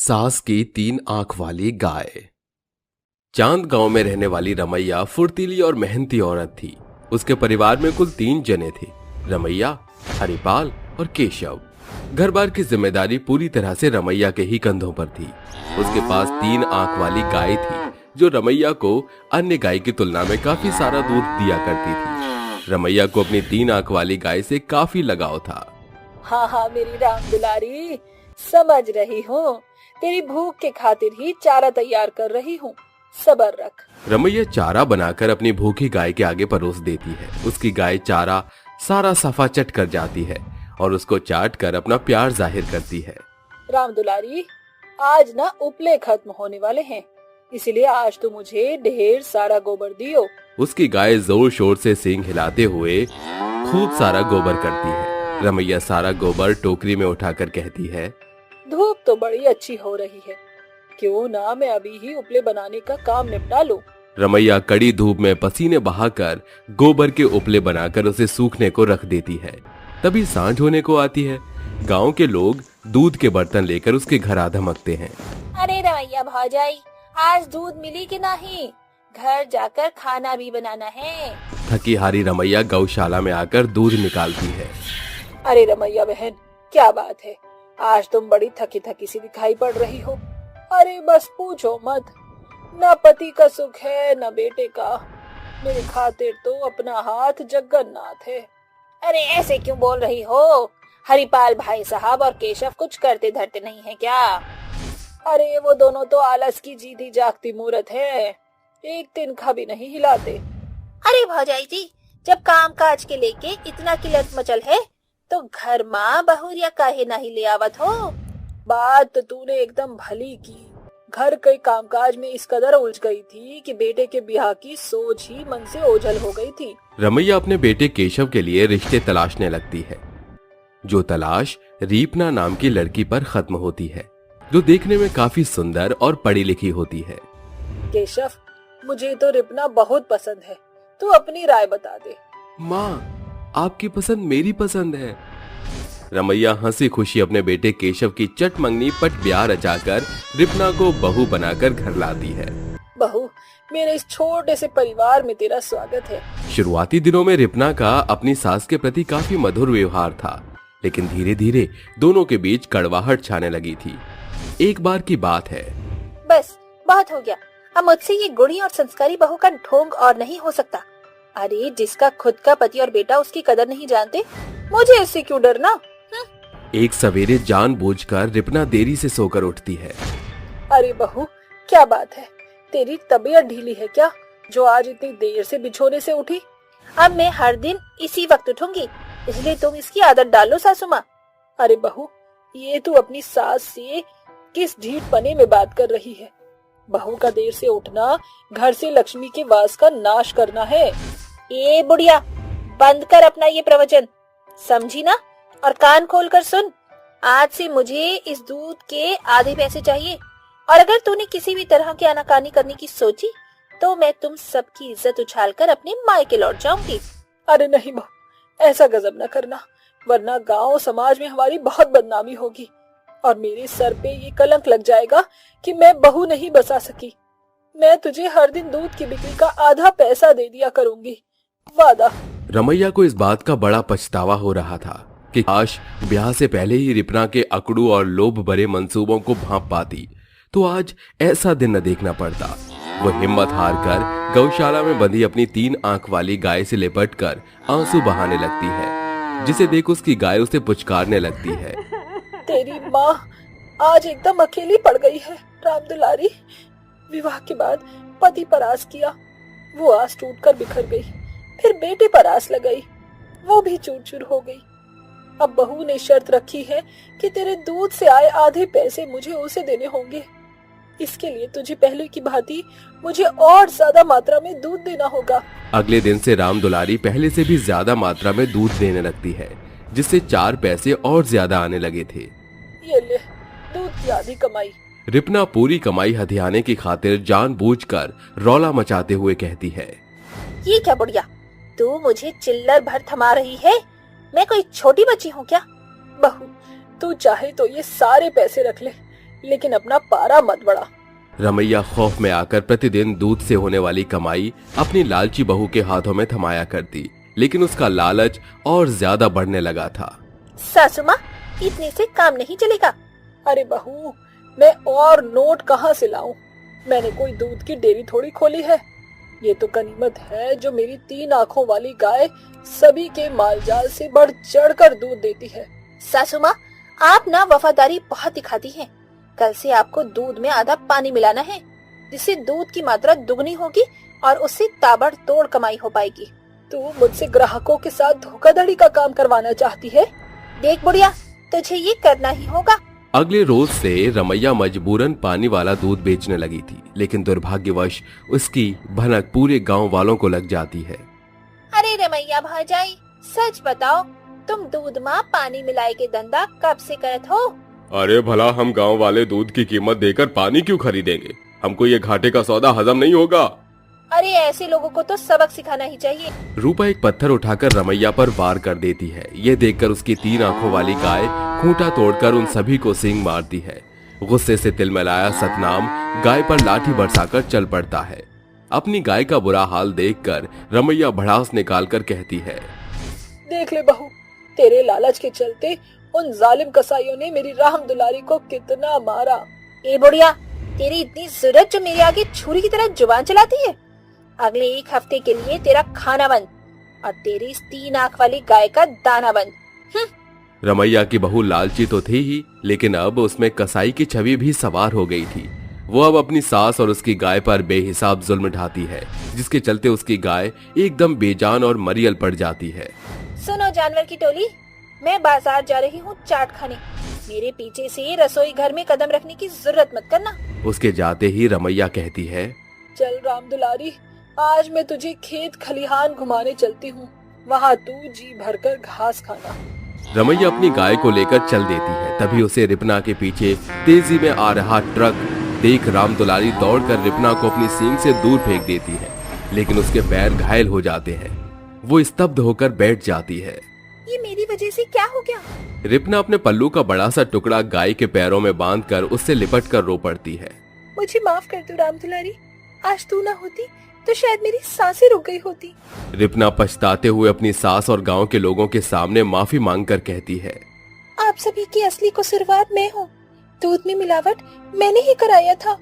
सास की 3 आंख वाली गाय। चांद गांव में रहने वाली रमैया फुर्तीली और मेहनती औरत थी। उसके परिवार में कुल 3 जने थे, रमैया, हरिपाल और केशव। घर बार की जिम्मेदारी पूरी तरह से रमैया के ही कंधों पर थी। उसके पास 3 आंख वाली गाय थी जो रमैया को अन्य गाय की तुलना में काफी सारा दूध दिया करती थी। रमैया को अपनी 3 आंख वाली गाय से काफी लगाव था। हाँ मेरी राम दुलारी, समझ रही हूँ। तेरी भूख के खातिर ही चारा तैयार कर रही हूँ, सब्र रख। रमैया चारा बनाकर अपनी भूखी गाय के आगे परोस देती है। उसकी गाय चारा सारा सफा चट कर जाती है और उसको चाट कर अपना प्यार जाहिर करती है। राम दुलारी, आज ना उपले खत्म होने वाले हैं, इसलिए आज तो मुझे ढेर सारा गोबर दियो। उसकी गाय जोर शोर से सींग हिलाते हुए खूब सारा गोबर करती है। रमैया सारा गोबर टोकरी में उठाकर कहती है, धूप तो बड़ी अच्छी हो रही है, क्यों ना मैं अभी ही उपले बनाने का काम निपटा लूं। रमैया कड़ी धूप में पसीने बहाकर गोबर के उपले बनाकर उसे सूखने को रख देती है। तभी सांझ होने को आती है। गांव के लोग दूध के बर्तन लेकर उसके घर आ धमकते हैं। अरे रमैया भौजाई, आज दूध मिली कि नहीं? घर जाकर खाना भी बनाना है। थकी हारी रमैया गौशाला में आकर दूध निकालती है। अरे रमैया बहन, क्या बात है, आज तुम बड़ी थकी थकी सी दिखाई पड़ रही हो। अरे बस पूछो मत, न पति का सुख है न बेटे का। मेरे खातिर तो अपना हाथ जगन्नाथ है। अरे ऐसे क्यों बोल रही हो? हरिपाल भाई साहब और केशव कुछ करते धरते नहीं है क्या? अरे वो दोनों तो आलस की जीती जागती मूरत है, एक दिन का भी नहीं हिलाते। अरे भौजाई जी, जब काम काज के लेके इतना किलत मचल है तो घर माँ बहुरिया काहे नहीं ले आवत हो? बात तो तूने एकदम भली की। घर के कामकाज में इस कदर उलझ गई थी कि बेटे के ब्याह की सोच ही मन से ओझल हो गई थी। रमैया अपने बेटे केशव के लिए रिश्ते तलाशने लगती है। जो तलाश रीपना नाम की लड़की पर खत्म होती है, जो देखने में काफी सुंदर और पढ़ी लिखी होती है। केशव, मुझे तो रिपना बहुत पसंद है, तू अपनी राय बता दे। माँ, आपकी पसंद मेरी पसंद है। रमैया हंसी खुशी अपने बेटे केशव की चट मंगनी पट ब्याह रचाकर रिपना को बहू बनाकर घर लाती है। बहू, मेरे इस छोटे से परिवार में तेरा स्वागत है। शुरुआती दिनों में रिपना का अपनी सास के प्रति काफी मधुर व्यवहार था, लेकिन धीरे धीरे दोनों के बीच कड़वाहट छाने लगी थी। एक बार की बात है। बस बहुत हो गया, अब मुझसे ये गुणी और संस्कारी बहू का ढोंग और नहीं हो सकता। अरे जिसका खुद का पति और बेटा उसकी कदर नहीं जानते, मुझे इससे क्यों डरना? एक सवेरे जानबूझकर रिपना देरी से सोकर उठती है। अरे बहू, क्या बात है, तेरी तबीयत ढीली है क्या जो आज इतनी देर से बिछोने से उठी? अब मैं हर दिन इसी वक्त उठूंगी, इसलिए तुम इसकी आदत डालो सासू माँ। अरे बहू, ये तू अपनी सास से किस ढीठ पने में बात कर रही है? बहू का देर से उठना घर से लक्ष्मी के वास का नाश करना है। ए बुढ़िया, बंद कर अपना ये प्रवचन, समझी ना? और कान खोल कर सुन, आज से मुझे इस दूध के आधे पैसे चाहिए, और अगर तूने किसी भी तरह की आनाकानी करने की सोची तो मैं तुम सबकी इज्जत उछालकर अपने मायके लौट जाऊंगी। अरे नहीं बहू, ऐसा गजब न करना, वरना गांव समाज में हमारी बहुत बदनामी होगी और मेरे सर पे ये कलंक लग जाएगा कि मैं बहू नहीं बसा सकी। मैं तुझे हर दिन दूध की बिक्री का आधा पैसा दे दिया करूंगी, वादा। रमैया को इस बात का बड़ा पछतावा हो रहा था कि काश ब्याह से पहले ही रिपना के अकड़ू और लोभ भरे मंसूबों को भांप पाती तो आज ऐसा दिन न देखना पड़ता। वो हिम्मत हार कर गौशाला में बंधी अपनी 3 आंख वाली गाय से लिपट कर आंसू बहाने लगती है, जिसे देख उसकी गाय उसे पुचकारने लगती है। तेरी माँ आज एकदम अकेली पड़ गई है राम दुलारी। विवाह के बाद पति पर आस किया, वो आस टूटकर बिखर गई। फिर बेटे पर आस लगाई, वो भी चूर चूर हो गई। अब बहू ने शर्त रखी है कि तेरे दूध से आए आधे पैसे मुझे उसे देने होंगे। इसके लिए तुझे पहले की भांति मुझे और ज्यादा मात्रा में दूध देना होगा। अगले दिन से राम दुलारी पहले से भी ज्यादा मात्रा में दूध देने लगती है, जिससे 4 पैसे और ज्यादा आने लगे थे। ये ले दूध की आधी कमाई। रिपना पूरी कमाई हथियाने की खातिर जानबूझकर रौला मचाते हुए कहती है, ये क्या बुढ़िया, तू मुझे चिल्लर भर थमा रही है? मैं कोई छोटी बच्ची हूँ क्या? बहू, तू चाहे तो ये सारे पैसे रख ले, लेकिन अपना पारा मत बढ़ा। रमैया खौफ में आकर प्रतिदिन दूध से होने वाली कमाई अपनी लालची बहू के हाथों में थमाया करती, लेकिन उसका लालच और ज्यादा बढ़ने लगा था। सासू माँ, इतने से काम नहीं चलेगा। अरे बहू, मैं और नोट कहाँ से लाऊं? मैंने कोई दूध की डेयरी थोड़ी खोली है। ये तो गनीमत है जो मेरी 3 आंखों वाली गाय सभी के मालजाल से बढ़ चढ़ कर दूध देती है। सासू माँ, आप ना वफादारी बहुत दिखाती हैं। कल से आपको दूध में आधा पानी मिलाना है, जिससे दूध की मात्रा दुगनी होगी और उससे ताबड़तोड़ कमाई हो पाएगी। तू मुझसे ग्राहकों के साथ धोखाधड़ी का काम करवाना चाहती है? देख बुढ़िया, तुझे ये करना ही होगा। अगले रोज से रमैया मजबूरन पानी वाला दूध बेचने लगी थी, लेकिन दुर्भाग्यवश उसकी भनक पूरे गांव वालों को लग जाती है। अरे रमैया भाजाई, सच बताओ, तुम दूध में पानी मिलाए के धंधा कब से करत हो? अरे भला हम गांव वाले दूध की कीमत देकर पानी क्यों खरीदेंगे? हमको ये घाटे का सौदा हजम नहीं होगा। अरे ऐसे लोगों को तो सबक सिखाना ही चाहिए। रूपा एक पत्थर उठाकर रमैया पर वार कर देती है। ये देखकर उसकी 3 आंखों वाली गाय खूंटा तोड़कर उन सभी को सींग मारती है। गुस्से से तिलमिलाया सतनाम गाय पर लाठी बरसाकर चल पड़ता है। अपनी गाय का बुरा हाल देखकर रमैया भड़ास निकालकर कहती है, देख ले बहू, तेरे लालच के चलते उन जालिम कसाईयों ने मेरी राम दुलारी को कितना मारा। ए बुढ़िया, तेरी इतनी जरूरत जो मेरे आगे छुरी की तरह जुबान चलाती है? अगले 1 हफ्ते के लिए तेरा खाना बंद और तेरी इस 3 आंख वाली गाय का दाना बंद। रमैया की बहू लालची तो थी ही, लेकिन अब उसमें कसाई की छवि भी सवार हो गई थी। वो अब अपनी सास और उसकी गाय पर बेहिसाब जुल्म ढाती है, जिसके चलते उसकी गाय एकदम बेजान और मरियल पड़ जाती है। सुनो जानवर की टोली, मैं बाजार जा रही हूँ चाट खाने। मेरे पीछे से रसोई घर में कदम रखने की जरूरत मत करना। उसके जाते ही रमैया कहती है, चल राम दुलारी, आज मैं तुझे खेत खलिहान घुमाने चलती हूँ। वहाँ तू जी भरकर घास खाना। रमैया अपनी गाय को लेकर चल देती है। तभी उसे रिपना के पीछे तेजी में आ रहा ट्रक देख राम दुलारी दौड़कर रिपना को अपनी सींग से दूर फेंक देती है, लेकिन उसके पैर घायल हो जाते हैं। वो स्तब्ध होकर बैठ जाती है। ये मेरी वजह से क्या हो गया? रिपना अपने पल्लू का बड़ा सा टुकड़ा गाय के पैरों में बांधकर उससे लिपट कर रो पड़ती है। मुझे माफ कर दो राम दुलारी, आज तू ना होती तो शायद मेरी सांसें रुक गई होती। रिपना पछताते हुए अपनी सास और गांव के लोगों के सामने माफी मांगकर कहती है, आप सभी की असली कसूरवार मैं हूँ। दूध में मिलावट मैंने ही कराया था।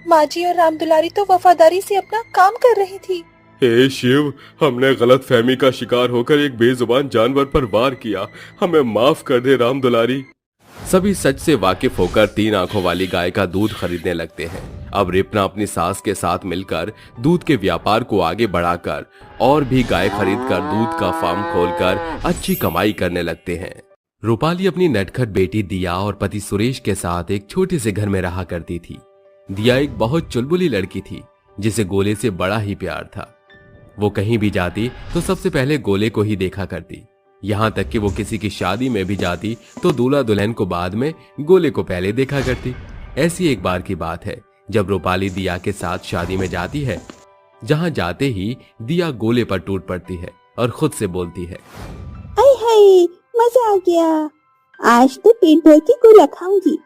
माँ जी और राम दुलारी तो वफादारी से अपना काम कर रही थी। हे शिव, हमने गलत फहमी का शिकार होकर एक बेजुबान जानवर पर वार किया। हमें माफ कर दे राम दुलारी। सभी सच से वाकिफ होकर 3 आंखों वाली गाय का दूध खरीदने लगते हैं। अब रिपना अपनी सास के साथ मिलकर दूध के व्यापार को आगे बढ़ाकर और भी गाय खरीदकर दूध का फार्म खोलकर अच्छी कमाई करने लगते हैं। रूपाली अपनी नटखट बेटी दिया और पति सुरेश के साथ एक छोटे से घर में रहा करती थी। दिया एक बहुत चुलबुली लड़की थी, जिसे गोले से बड़ा ही प्यार था। वो कहीं भी जाती तो सबसे पहले गोले को ही देखा करती। यहाँ तक कि वो किसी की शादी में भी जाती तो दूल्हा दुल्हन को बाद में, गोले को पहले देखा करती। ऐसी एक बार की बात है जब रूपाली दिया के साथ शादी में जाती है। जहाँ जाते ही दिया गोले पर टूट पड़ती है और खुद से बोलती है, हाय हाय, मजा आ गया, आज तो पेट भर के गोला खाऊंगी।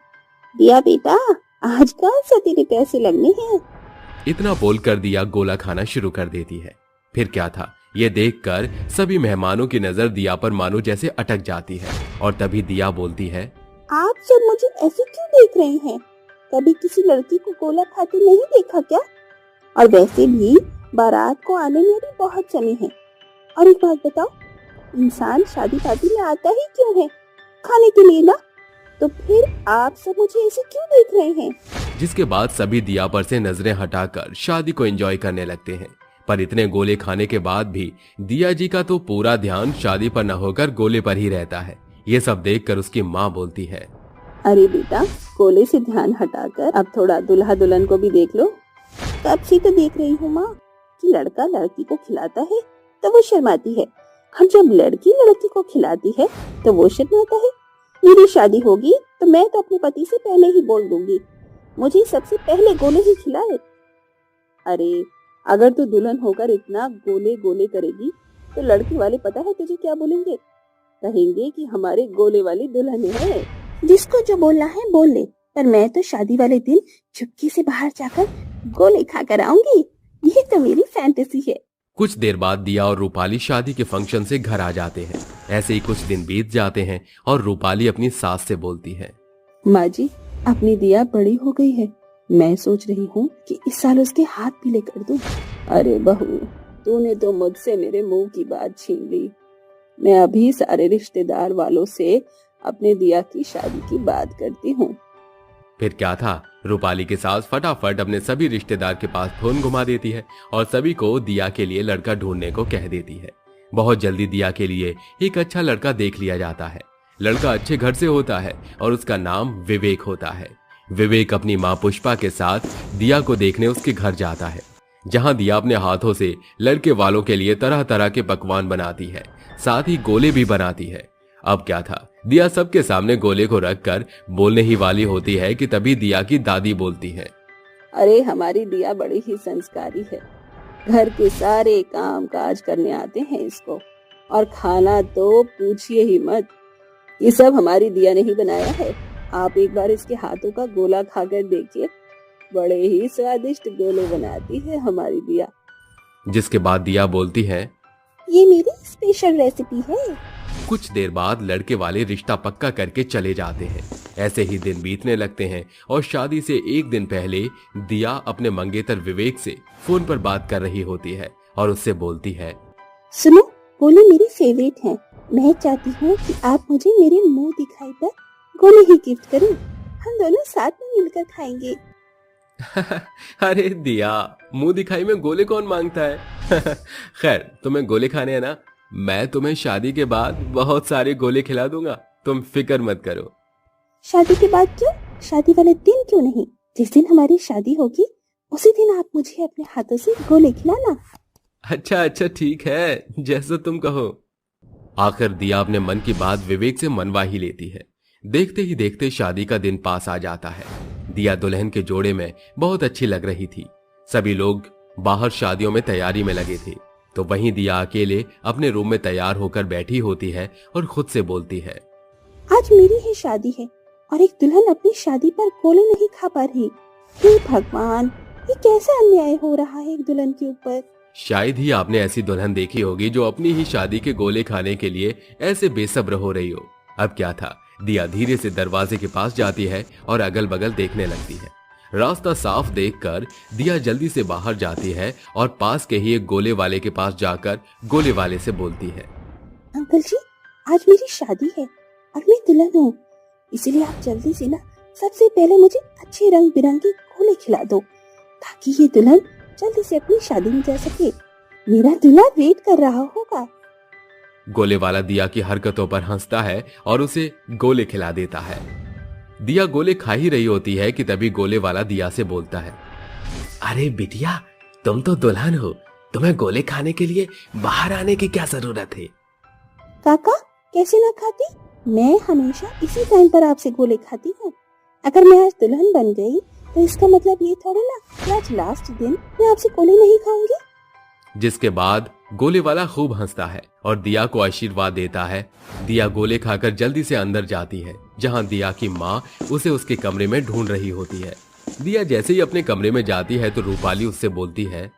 दिया बेटा, आज कौन सा तेरे पैसे लगने हैं? इतना बोलकर दिया गोला खाना शुरू कर देती है। फिर क्या था, ये देखकर सभी मेहमानों की नजर दिया पर मानो जैसे अटक जाती है और तभी दिया बोलती है, आप सब मुझे ऐसे क्यों देख रहे हैं? कभी किसी लड़की को गोला खाते नहीं देखा क्या? और वैसे भी बारात को आने में भी बहुत समय है। और एक बात बताओ, इंसान शादी शादी में आता ही क्यों है? खाने के लिए ना। तो फिर आप सब मुझे ऐसे क्यों देख रहे हैं? जिसके बाद सभी दिया पर से नजरें हटाकर शादी को एंजॉय करने लगते हैं। पर इतने गोले खाने के बाद भी दिया जी का तो पूरा ध्यान शादी पर न होकर गोले पर ही रहता है। ये सब देखकर उसकी माँ बोलती है, अरे बेटा, गोले से ध्यान हटाकर अब थोड़ा दुल्हा दुल्हन को भी देख लो। कब से तो देख रही हूँ माँ कि लड़का लड़की को खिलाता है तो वो शर्माती है, और जब लड़की लड़की को खिलाती है तो वो शर्माता है। मेरी शादी होगी तो मैं तो अपने पति से पहले ही बोल दूंगी, मुझे सबसे पहले गोले ही खिलाए। अरे अगर तू दुल्हन होकर इतना गोले गोले करेगी तो लड़की वाले पता है तुझे क्या बोलेंगे? कहेंगे कि हमारे गोले वाली दुल्हन है। जिसको जो बोलना है बोल ले, पर मैं तो शादी वाले दिन चुपके से बाहर जाकर गोले खाकर आऊंगी। ये तो मेरी फैंटेसी है। कुछ देर बाद दिया और रूपाली शादी के फंक्शन से घर आ जाते हैं। ऐसे ही कुछ दिन बीत जाते हैं और रूपाली अपनी सास से बोलती है, माँ जी, अपनी दिया बड़ी हो गई है। मैं सोच रही हूँ कि इस साल उसके हाथ पीले कर दूं। अरे बहू, तूने तो मुझसे मेरे मुंह की बात छीन ली। मैं अभी सारे रिश्तेदार वालों से अपने दिया की शादी की बात करती हूँ। फिर क्या था, रूपाली के सास फटाफट अपने सभी रिश्तेदार के पास फोन घुमा देती है और सभी को दिया के लिए लड़का ढूंढने को कह देती है। बहुत जल्दी दिया के लिए एक अच्छा लड़का देख लिया जाता है। लड़का अच्छे घर से होता है और उसका नाम विवेक होता है। विवेक अपनी माँ पुष्पा के साथ दिया को देखने उसके घर जाता है, जहाँ दिया अपने हाथों से लड़के वालों के लिए तरह तरह के पकवान बनाती है, साथ ही गोले भी बनाती है। अब क्या था, दिया सबके सामने गोले को रखकर बोलने ही वाली होती है कि तभी दिया की दादी बोलती है, अरे हमारी दिया बड़ी ही संस्कारी है। घर के सारे काम काज करने आते हैं इसको, और खाना तो पूछिए ही मत। ये सब हमारी दिया ने ही बनाया है। आप एक बार इसके हाथों का गोला खाकर देखिए, बड़े ही स्वादिष्ट गोले बनाती है हमारी दिया। जिसके बाद दिया बोलती है, ये मेरी स्पेशल रेसिपी है। कुछ देर बाद लड़के वाले रिश्ता पक्का करके चले जाते हैं। ऐसे ही दिन बीतने लगते हैं और शादी से एक दिन पहले दिया अपने मंगेतर विवेक से फोन पर बात कर रही होती है और उससे बोलती है, सुनो, गोले मेरी फेवरेट हैं। मैं चाहती हूँ कि आप मुझे मेरे मुंह दिखाई पर गोले ही गिफ्ट करें। हम दोनों साथ में मिलकर खाएंगे। अरे दिया, मुंह दिखाई में गोले कौन मांगता है? खैर, तुम्हें गोले खाने हैं ना, मैं तुम्हें शादी के बाद बहुत सारे गोले खिला दूंगा, तुम फिक्र मत करो। शादी के बाद क्यों? शादी वाले दिन क्यों नहीं? जिस दिन हमारी शादी होगी उसी दिन आप मुझे अपने हाथों से गोले खिलाना। अच्छा अच्छा, ठीक है, जैसा तुम कहो। आखिर दिया अपने मन की बात विवेक से मनवा ही लेती है। देखते ही देखते शादी का दिन पास आ जाता है। दिया दुल्हन के जोड़े में बहुत अच्छी लग रही थी। सभी लोग बाहर शादियों में तैयारी में लगे थे, तो वहीं दिया अकेले अपने रूम में तैयार होकर बैठी होती है और खुद से बोलती है, आज मेरी ही शादी है और एक दुल्हन अपनी शादी पर गोले नहीं खा पा रही। हे भगवान, ये कैसा अन्याय हो रहा है एक दुल्हन के ऊपर। शायद ही आपने ऐसी दुल्हन देखी होगी जो अपनी ही शादी के गोले खाने के लिए ऐसे बेसब्र हो रही हो। अब क्या था, दिया धीरे से दरवाजे के पास जाती है और अगल बगल देखने लगती है। रास्ता साफ देखकर दिया जल्दी से बाहर जाती है और पास के ही एक गोले वाले के पास जाकर गोले वाले से बोलती है, अंकल जी, आज मेरी शादी है और मैं दुल्हन हूँ, इसलिए आप जल्दी से ना सबसे पहले मुझे अच्छे रंग बिरंगे गोले खिला दो, ताकि ये दुल्हन जल्दी से अपनी शादी में जा सके। मेरा दूल्हा वेट कर रहा होगा। गोले वाला दिया की हरकतों पर हंसता है और उसे गोले खिला देता है। दिया गोले खा ही रही होती है कि तभी गोले वाला दिया से बोलता है, अरे बिटिया, तुम तो दुल्हन हो, तुम्हें गोले खाने के लिए बाहर आने की क्या जरूरत है? काका, कैसे ना खाती? मैं हमेशा इसी टाइम पर आपसे गोले खाती हूँ। अगर मैं आज दुल्हन बन गई तो इसका मतलब ये थोड़ा ना कि आज लास्ट दिन मैं आपसे गोले नहीं खाऊंगी। जिसके बाद गोले वाला खूब हंसता है और दिया को आशीर्वाद देता है। दिया गोले खाकर जल्दी से अंदर जाती है, जहां दिया की माँ उसे उसके कमरे में ढूंढ रही होती है। दिया जैसे ही अपने कमरे में जाती है तो रूपाली उससे बोलती है,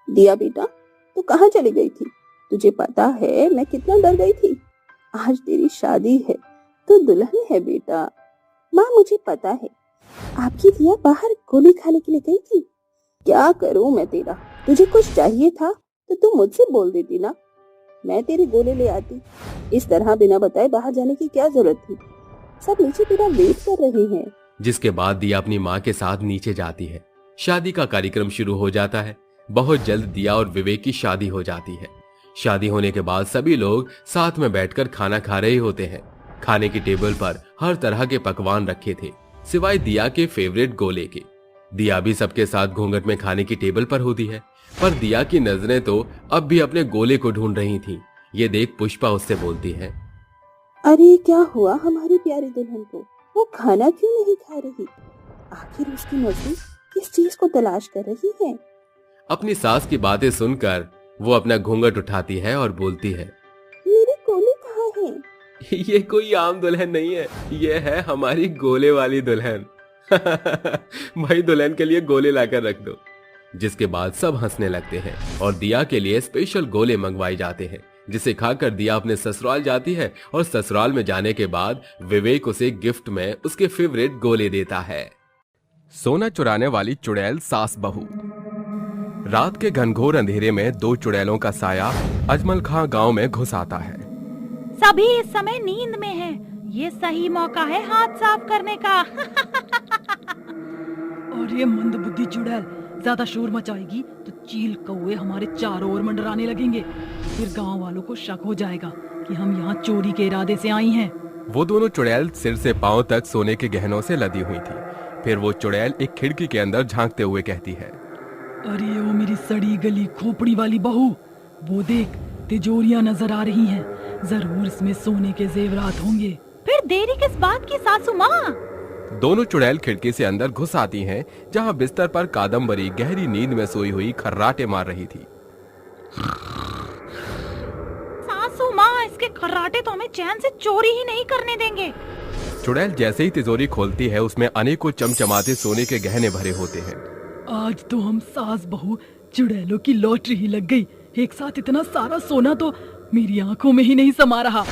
दिया बेटा, तू कहाँ चली गई थी? तुझे पता है मैं कितना डर गई थी। आज तेरी शादी है तो दुल्हन है बेटा। माँ, मुझे पता है आपकी दिया बाहर गोली खाने के लिए गई थी। क्या करूं मैं तेरा? तुझे कुछ चाहिए था तो तू मुझसे बोल देती ना, मैं तेरे गोले ले आती। इस तरह बिना बताए बाहर जाने की क्या जरूरत थी? सब नीचे तेरा वेट कर रहे हैं। जिसके बाद दिया अपनी माँ के साथ नीचे जाती है। शादी का कार्यक्रम शुरू हो जाता है। बहुत जल्द दिया और विवेक की शादी हो जाती है। शादी होने के बाद सभी लोग साथ में बैठकर खाना खा रहे होते हैं। खाने की टेबल पर हर तरह के पकवान रखे थे, सिवाय दिया के फेवरेट गोले के। दिया भी सबके साथ घूंघट में खाने की टेबल पर होती है, पर दिया की नजरें तो अब भी अपने गोले को ढूंढ रही थीं। ये देख पुष्पा उससे बोलती है, अरे क्या हुआ हमारी प्यारी दुल्हन को? वो खाना क्यों नहीं खा रही? आखिर उसकी नजरें किस चीज को तलाश कर रही है? अपनी सास की बातें सुनकर वो अपना घूंघट उठाती है और बोलती है, मेरे गोले कहाँ हैं? ये कोई आम दुल्हन नहीं है, ये है हमारी गोले वाली दुल्हन। भाई दुल्हन के लिए गोले लाकर रख दो। जिसके बाद सब हंसने लगते हैं और दिया के लिए स्पेशल गोले मंगवाए जाते हैं, जिसे खाकर दिया अपने ससुराल जाती है और ससुराल में जाने के बाद विवेक उसे गिफ्ट में उसके फेवरेट गोले देता है। सोना चुराने वाली चुड़ैल सास बहू। रात के घनघोर अंधेरे में दो चुड़ैलों का साया अजमल खां गांव में घुस आता है। सभी इस समय नींद में हैं। ये सही मौका है हाथ साफ करने का। और ये मंदबुद्धि चुड़ैल ज्यादा शोर मचाएगी तो चील कौवे हमारे चारों ओर मंडराने लगेंगे। फिर गांव वालों को शक हो जाएगा कि हम यहाँ चोरी के इरादे से आई हैं। वो दोनों चुड़ैल सिर से पांव तक सोने के गहनों से लदी हुई थी। फिर वो चुड़ैल एक खिड़की के अंदर झांकते हुए कहती है, अरे ओ मेरी सड़ी गली खोपड़ी वाली बहू, वो देख तिजोरियां नजर आ रही हैं। जरूर इसमें सोने के जेवरात होंगे। फिर देरी किस बात की सासू माँ? दोनों चुड़ैल खिड़की से अंदर घुस आती हैं, जहां बिस्तर पर कादम्बरी गहरी नींद में सोई हुई खर्राटे मार रही थी। सासू माँ, इसके खर्राटे तो हमें चैन से चोरी ही नहीं करने देंगे। चुड़ैल जैसे ही तिजोरी खोलती है, उसमें अनेकों चमचमाते सोने के गहने भरे होते हैं। आज तो हम सास बहू चुड़ैलों की लॉटरी ही लग गई। एक साथ इतना सारा सोना तो मेरी आंखों में ही नहीं समा रहा।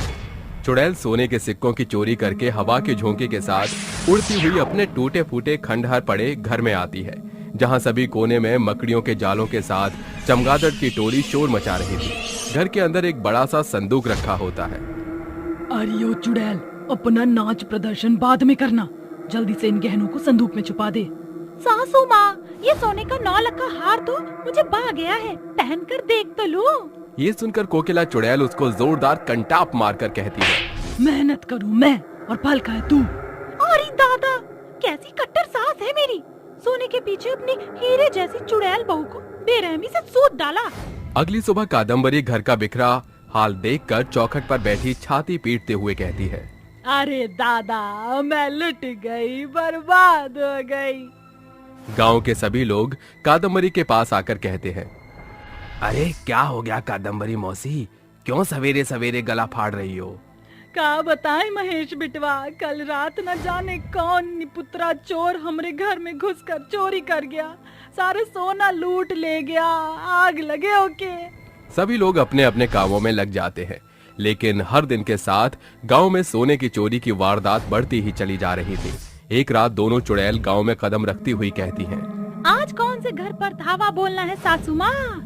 चुड़ैल सोने के सिक्कों की चोरी करके हवा के झोंके के साथ उड़ती हुई अपने टूटे फूटे खंडहर पड़े घर में आती है, जहां सभी कोने में मकड़ियों के जालों के साथ चमगादड़ की टोली शोर मचा रही थी। घर के अंदर एक बड़ा सा संदूक रखा होता है। अरे ओ चुड़ैल, अपना नाच प्रदर्शन बाद में करना। जल्दी से इन गहनों को संदूक में छुपा दे। सासू माँ, ये सोने का 9 लाख का हार तो मुझे भा गया है, पहनकर देख तो लूं। ये सुनकर कोकिला चुड़ैल उसको जोरदार कंटाप मारकर कहती है, मेहनत करूं मैं और फल खाए तू। अरे दादा, कैसी कट्टर सास है मेरी। सोने के पीछे अपनी हीरे जैसी चुड़ैल बहू को बेरहमी से सूद डाला। अगली सुबह कादम्बरी घर का बिखरा हाल देखकर चौखट पर बैठी छाती पीटते हुए कहती है, अरे दादा, मैं लुट गई, बर्बाद हो गई। गांव के सभी लोग कादम्बरी के पास आकर कहते हैं, अरे क्या हो गया कादम्बरी मौसी, क्यों सवेरे सवेरे गला फाड़ रही हो? का बताएं महेश बिटवा, कल रात न जाने कौन निपुत्रा चोर हमरे घर में घुसकर चोरी कर गया। सारे सोना लूट ले गया। आग लगे ओके। सभी लोग अपने अपने कामों में लग जाते हैं, लेकिन हर दिन के साथ गांव में सोने की चोरी की वारदात बढ़ती ही चली जा रही थी। एक रात दोनों चुड़ैल गांव में कदम रखती हुई कहती हैं, आज कौन से घर पर धावा बोलना है सासू माँ?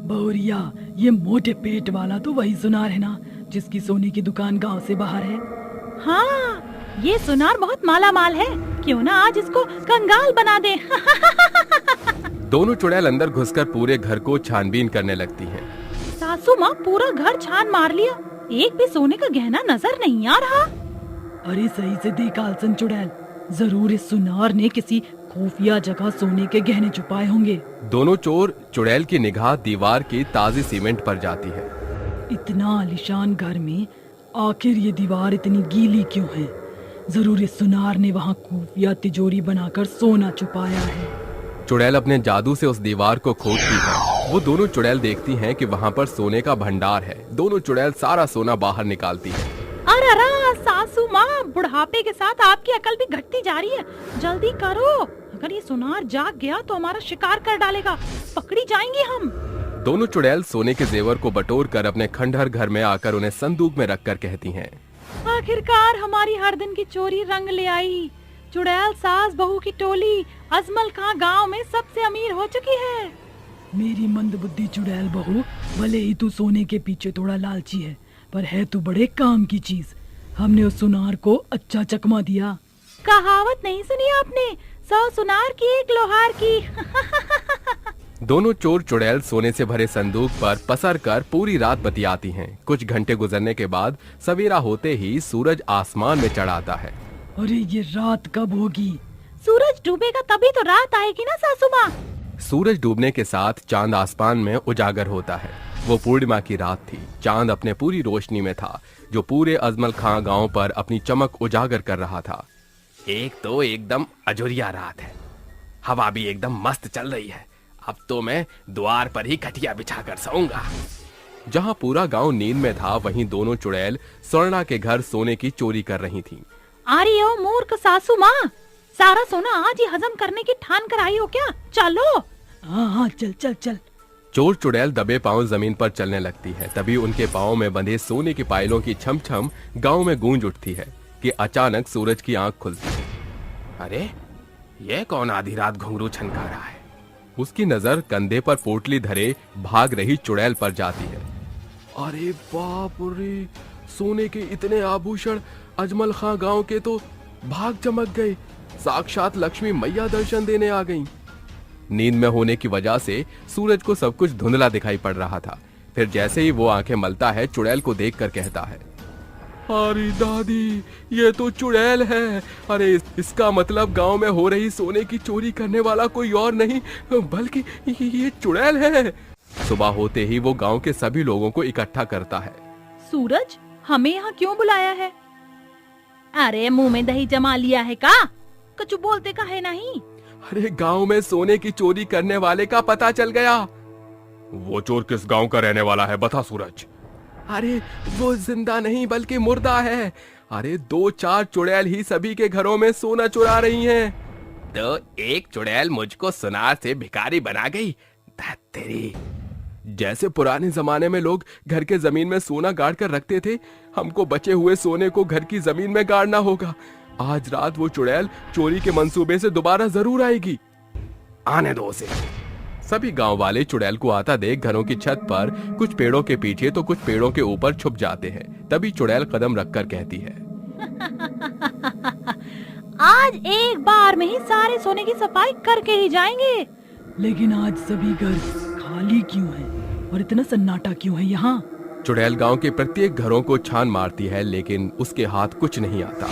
बहुरिया, ये मोटे पेट वाला तो वही सुनार है ना, जिसकी सोने की दुकान गांव से बाहर है। हाँ, ये सुनार बहुत माला माल है, क्यों ना आज इसको कंगाल बना दे। दोनों चुड़ैल अंदर घुसकर पूरे घर को छानबीन करने लगती हैं। सासू माँ, पूरा घर छान मार लिया, एक भी सोने का गहना नजर नहीं आ रहा। अरे सही से देख आलसन चुड़ैल, जरूर इस सुनार ने किसी खुफिया जगह सोने के गहने छुपाए होंगे। दोनों चोर चुड़ैल की निगाह दीवार की ताजी सीमेंट पर जाती है। इतना आलीशान घर में आखिर ये दीवार इतनी गीली क्यों है? जरूर इस सुनार ने वहाँ खुफिया तिजोरी बनाकर सोना छुपाया है। चुड़ैल अपने जादू से उस दीवार को खोदती है। वो दोनों चुड़ैल देखती हैं कि वहाँ पर सोने का भंडार है। दोनों चुड़ैल सारा सोना बाहर निकालती है। अरे सासू माँ, बुढ़ापे के साथ आपकी अकल भी घटती जा रही है। जल्दी करो, अगर ये सुनार जाग गया तो हमारा शिकार कर डालेगा, पकड़ी जाएंगे हम। दोनों चुड़ैल सोने के जेवर को बटोर कर अपने खंडहर घर में आकर उन्हें संदूक में रखकर कहती हैं, आखिरकार हमारी हर दिन की चोरी रंग ले आई। चुड़ैल सास बहू की टोली अजमल खां गांव में सबसे अमीर हो चुकी है। मेरी मंदबुद्धि चुड़ैल बहू, भले ही तू सोने के पीछे थोड़ा लालची है, पर है तू बड़े काम की चीज। हमने उस सुनार को अच्छा चकमा दिया। कहावत नहीं सुनी आपने, 100 सुनार की 1 लोहार की। दोनों चोर चुड़ैल सोने से भरे संदूक पर पसर कर पूरी रात बतियाती हैं। कुछ घंटे गुजरने के बाद सवेरा होते ही सूरज आसमान में चढ़ आता है। अरे ये रात कब होगी? सूरज डूबेगा तभी तो रात आएगी ना सासू माँ। सूरज डूबने के साथ चांद आसमान में उजागर होता है। वो पूर्णिमा की रात थी। चांद अपने पूरी रोशनी में था, जो पूरे अजमल खां गांव पर अपनी चमक उजागर कर रहा था। एक तो एकदम अजोरिया रात है, हवा भी एकदम मस्त चल रही है। अब तो मैं द्वार पर ही खटिया बिछाकर सोऊंगा। जहां पूरा गांव नींद में था, वहीं दोनों चुड़ैल स्वर्णा के घर सोने की चोरी कर रही थीं। अरे ओ मूर्ख सासू माँ, सारा सोना आज ही हजम करने की ठान कर आई हो क्या? चलो। हाँ हाँ चल चल चल। चोर चुड़ैल दबे पांव जमीन पर चलने लगती है। तभी उनके पांव में बंधे सोने की पायलों की छम छम गांव में गूंज उठती है कि अचानक सूरज की आंख खुलती है। अरे ये कौन आधी रात घुंघरू छनका रहा है? उसकी नजर कंधे पर पोटली धरे भाग रही चुड़ैल पर जाती है। अरे बाप रे, सोने के इतने आभूषण अजमल खां गांव के तो भाग चमक गए। साक्षात लक्ष्मी मैया दर्शन देने आ गईं। नींद में होने की वजह से सूरज को सब कुछ धुंधला दिखाई पड़ रहा था। फिर जैसे ही वो आंखें मलता है, चुड़ैल को देखकर कहता है, अरे दादी, ये तो चुड़ैल है। अरे इसका मतलब गांव में हो रही सोने की चोरी करने वाला कोई और नहीं बल्कि ये चुड़ैल है। सुबह होते ही वो गांव के सभी लोगों को इकट्ठा करता है। सूरज, हमें यहाँ क्यों बुलाया है? अरे मुंह में दही जमा लिया है का? कछु बोलते का है नहीं? अरे गांव में सोने की चोरी करने वाले का पता चल गया। वो चोर किस गांव का रहने वाला है, बता सूरज। अरे वो जिंदा नहीं बल्कि मुर्दा है। अरे 2-4 चुड़ैल ही सभी के घरों में सोना चुरा रही हैं। तो एक चुड़ैल मुझको सुनार से भिखारी बना गई। तेरी जैसे पुराने जमाने में लोग घर के जमीन में सोना गाड़ कर रखते थे, हमको बचे हुए सोने को घर की जमीन में गाड़ना होगा। आज रात वो चुड़ैल चोरी के मंसूबे से दोबारा जरूर आएगी। आने दो उसे। सभी गांव वाले चुड़ैल को आता देख घरों की छत पर कुछ पेड़ों के पीछे तो कुछ पेड़ों के ऊपर छुप जाते हैं। तभी चुड़ैल कदम रखकर कहती है, आज एक बार में ही सारे सोने की सफाई करके ही जाएंगे। लेकिन आज सभी घर खाली क्यों हैं और इतना सन्नाटा क्यों है यहाँ? चुड़ैल गांव के प्रत्येक घरों को छान मारती है, लेकिन उसके हाथ कुछ नहीं आता।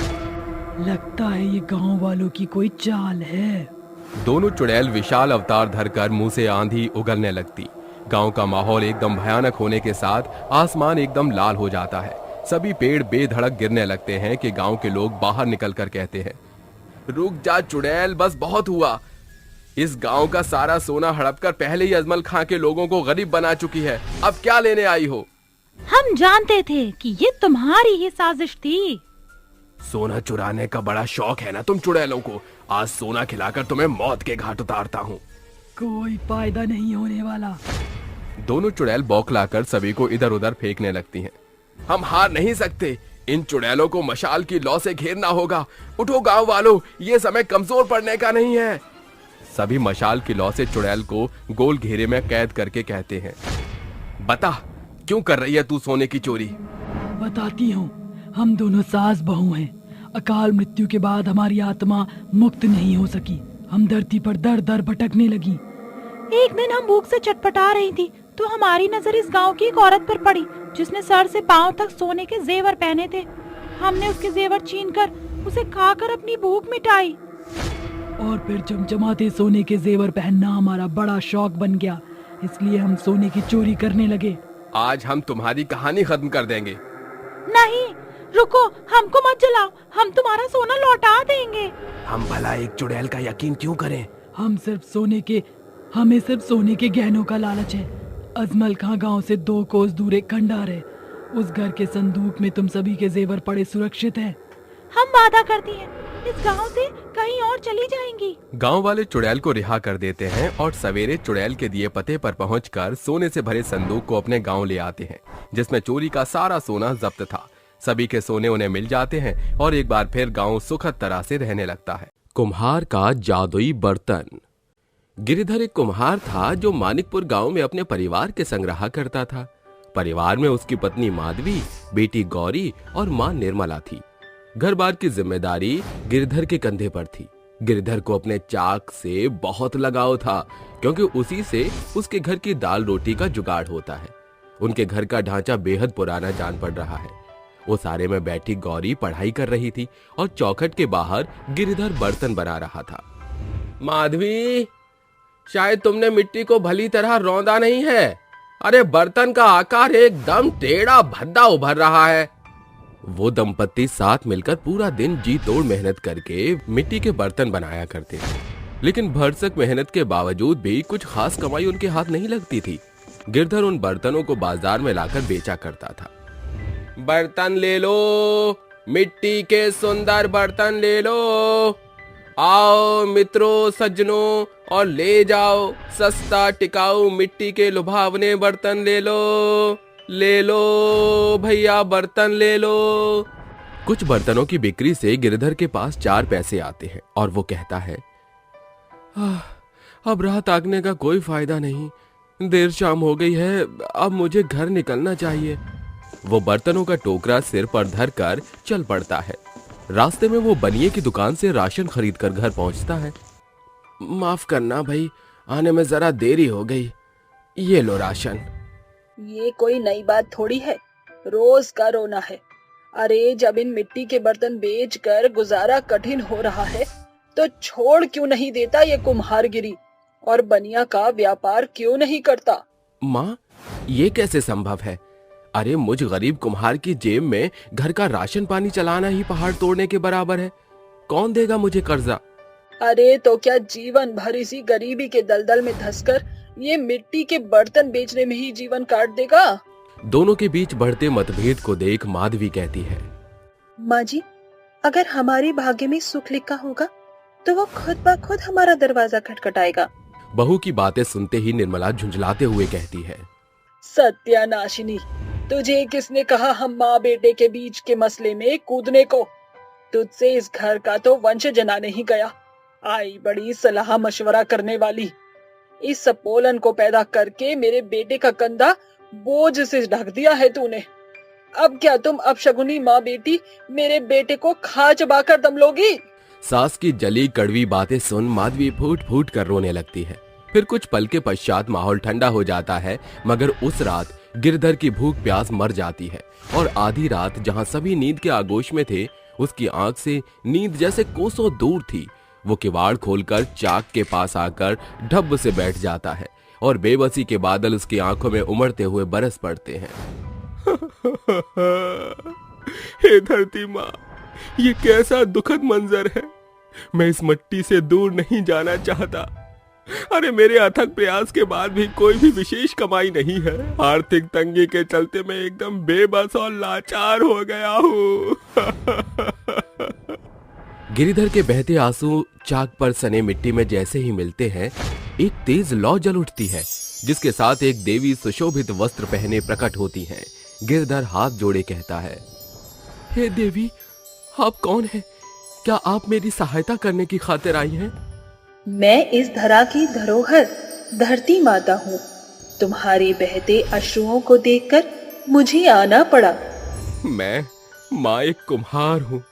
लगता है ये गांव वालों की कोई चाल है। दोनों चुड़ैल विशाल अवतार धरकर मुंह से आंधी उगलने लगती। गांव का माहौल एकदम भयानक होने के साथ आसमान एकदम लाल हो जाता है। सभी पेड़ बेधड़क गिरने लगते हैं कि गांव के लोग बाहर निकलकर कहते हैं, रुक जा चुड़ैल, बस बहुत हुआ। इस गांव का सारा सोना हड़प कर पहले ही अजमल खां के लोगों को गरीब बना चुकी है। अब क्या लेने आई हो? हम जानते थे कि ये तुम्हारी ही साजिश थी। सोना चुराने का बड़ा शौक है ना तुम चुड़ैलों को। आज सोना खिलाकर तुम्हें मौत के घाट उतारता हूँ। कोई फायदा नहीं होने वाला। दोनों चुड़ैल बौखलाकर सभी को इधर उधर फेंकने लगती हैं। हम हार नहीं सकते। इन चुड़ैलों को मशाल की लौ से घेरना होगा। उठो गांव वालों, ये समय कमजोर पड़ने का नहीं है। सभी मशाल की लौ से चुड़ैल को गोल घेरे में कैद करके कहते हैं, बता क्यों कर रही है तू सोने की चोरी? बताती हूँ, हम दोनों सास बहू हैं। अकाल मृत्यु के बाद हमारी आत्मा मुक्त नहीं हो सकी। हम धरती पर दर दर भटकने लगी। एक दिन हम भूख से चटपटा रही थी तो हमारी नजर इस गांव की एक औरत पर पड़ी जिसने सर से पांव तक सोने के जेवर पहने थे। हमने उसके जेवर छीनकर उसे खाकर अपनी भूख मिटाई। और फिर चमचमाते सोने के जेवर पहनना हमारा बड़ा शौक बन गया, इसलिए हम सोने की चोरी करने लगे। आज हम तुम्हारी कहानी खत्म कर देंगे। नहीं, रुको, हमको मत जलाओ, हम तुम्हारा सोना लौटा देंगे। हम भला एक चुड़ैल का यकीन क्यों करें? हमें सिर्फ सोने के गहनों का लालच है। अजमल खां गांव से 2 कोस दूर एक खंडार है। उस घर के संदूक में तुम सभी के जेवर पड़े सुरक्षित हैं। हम वादा करती हैं, इस गांव से कहीं और चली जाएंगी। गांव वाले चुड़ैल को रिहा कर देते हैं और सवेरे चुड़ैल के दिए पते पर पहुंचकर सोने से भरे संदूक को अपने गांव ले आते हैं, जिसमें चोरी का सारा सोना जब्त था। सभी के सोने उन्हें मिल जाते हैं और एक बार फिर गांव सुखद तरह से रहने लगता है। कुम्हार का जादुई बर्तन। गिरिधर एक कुम्हार था जो मानिकपुर गांव में अपने परिवार के संग रहा करता था। परिवार में उसकी पत्नी माधवी, बेटी गौरी और मां निर्मला थी। घर बार की जिम्मेदारी गिरिधर के कंधे पर थी। गिरिधर को अपने चाक से बहुत लगाव था, क्योंकि उसी से उसके घर की दाल रोटी का जुगाड़ होता है। उनके घर का ढांचा बेहद पुराना जान पड़ रहा है। वो सारे में बैठी गौरी पढ़ाई कर रही थी और चौखट के बाहर गिरिधर बर्तन बना रहा था। माधवी, शायद तुमने मिट्टी को भली तरह रौंदा नहीं है। अरे बर्तन का आकार एकदम टेढ़ा भद्दा उभर रहा है। वो दंपत्ति साथ मिलकर पूरा दिन जी तोड़ मेहनत करके मिट्टी के बर्तन बनाया करते थे, लेकिन भरसक मेहनत के बावजूद भी कुछ खास कमाई उनके हाथ नहीं लगती थी। गिरधर उन बर्तनों को बाजार में लाकर बेचा करता था। बर्तन ले लो, मिट्टी के सुंदर बर्तन ले लो। आओ मित्रों सज्जनों और ले जाओ सस्ता टिकाऊ मिट्टी के लुभावने बर्तन ले लो भैया बर्तन ले लो। कुछ बर्तनों की बिक्री से गिरधर के पास 4 पैसे आते हैं और वो कहता है, अब राह ताकने का कोई फायदा नहीं, देर शाम हो गई है, अब मुझे घर निकलना चाहिए। वो बर्तनों का टोकरा सिर पर धरकर चल पड़ता है। रास्ते में वो बनिए की दुकान से राशन खरीद कर घर पहुंचता है। माफ करना भाई, आने में जरा देरी हो गई, ये लो राशन। ये कोई नई बात थोड़ी है, रोज का रोना है। अरे जब इन मिट्टी के बर्तन बेचकर गुजारा कठिन हो रहा है तो छोड़ क्यों नहीं देता ये कुम्हारगिरी और बनिया का व्यापार क्यों नहीं करता? माँ, ये कैसे संभव है? अरे मुझ गरीब कुम्हार की जेब में घर का राशन पानी चलाना ही पहाड़ तोड़ने के बराबर है। कौन देगा मुझे कर्जा? अरे तो क्या जीवन भर इसी गरीबी के दलदल में धंसकर ये मिट्टी के बर्तन बेचने में ही जीवन काट देगा? दोनों के बीच बढ़ते मतभेद को देख माधवी कहती है, माँ जी, अगर हमारे भाग्य में सुख लिखा होगा तो वो खुद ब खुद हमारा दरवाजा खटखटाएगा। बहू की बातें सुनते ही निर्मला झुंझलाते हुए कहती है, सत्यानाशिनी, तुझे किसने कहा हम माँ बेटे के बीच के मसले में कूदने को? तुझसे इस घर का तो वंश जना नहीं गया। आई बड़ी सलाह मशवरा करने वाली, इस सपोलन को पैदा करके मेरे बेटे का कंधा बोझ से ढक दिया है तूने। अब क्या तुम अपशगुनी माँ बेटी मेरे बेटे को खा चबा कर दम लोगी? सास की जली कड़वी बातें सुन माधवी फूट फूट कर रोने लगती है। फिर कुछ पल के पश्चात माहौल ठंडा हो जाता है, मगर उस रात गिरधर की भूख प्यास मर जाती है और आधी रात जहां सभी नींद के आगोश में थे, उसकी आंख से नींद जैसे कोसों दूर थी। वो किवाड़ खोलकर चाक के पास आकर ढब से बैठ जाता है और बेबसी के बादल उसकी आंखों में उमड़ते हुए बरस पड़ते हैं। हे धरती माँ, ये कैसा दुखद मंजर है। मैं इस मिट्टी से दूर नहीं जाना चाहता। अरे मेरे अथक प्रयास के बाद भी कोई भी विशेष कमाई नहीं है। आर्थिक तंगी के चलते मैं एकदम बेबस और लाचार हो गया हूँ। गिरिधर के बहते आंसू चाक पर सने मिट्टी में जैसे ही मिलते हैं, एक तेज लौ जल उठती है, जिसके साथ एक देवी सुशोभित वस्त्र पहने प्रकट होती हैं। गिरधर हाथ जोड़े कहता है, हे देवी, आप कौन हैं? क्या आप मेरी सहायता करने की खातिर आई हैं? मैं इस धरा की धरोहर धरती माता हूँ। तुम्हारे बहते अश्रुओं को देखकर मुझे आना पड़ा। मैं माँ एक कुम्हार हूँ।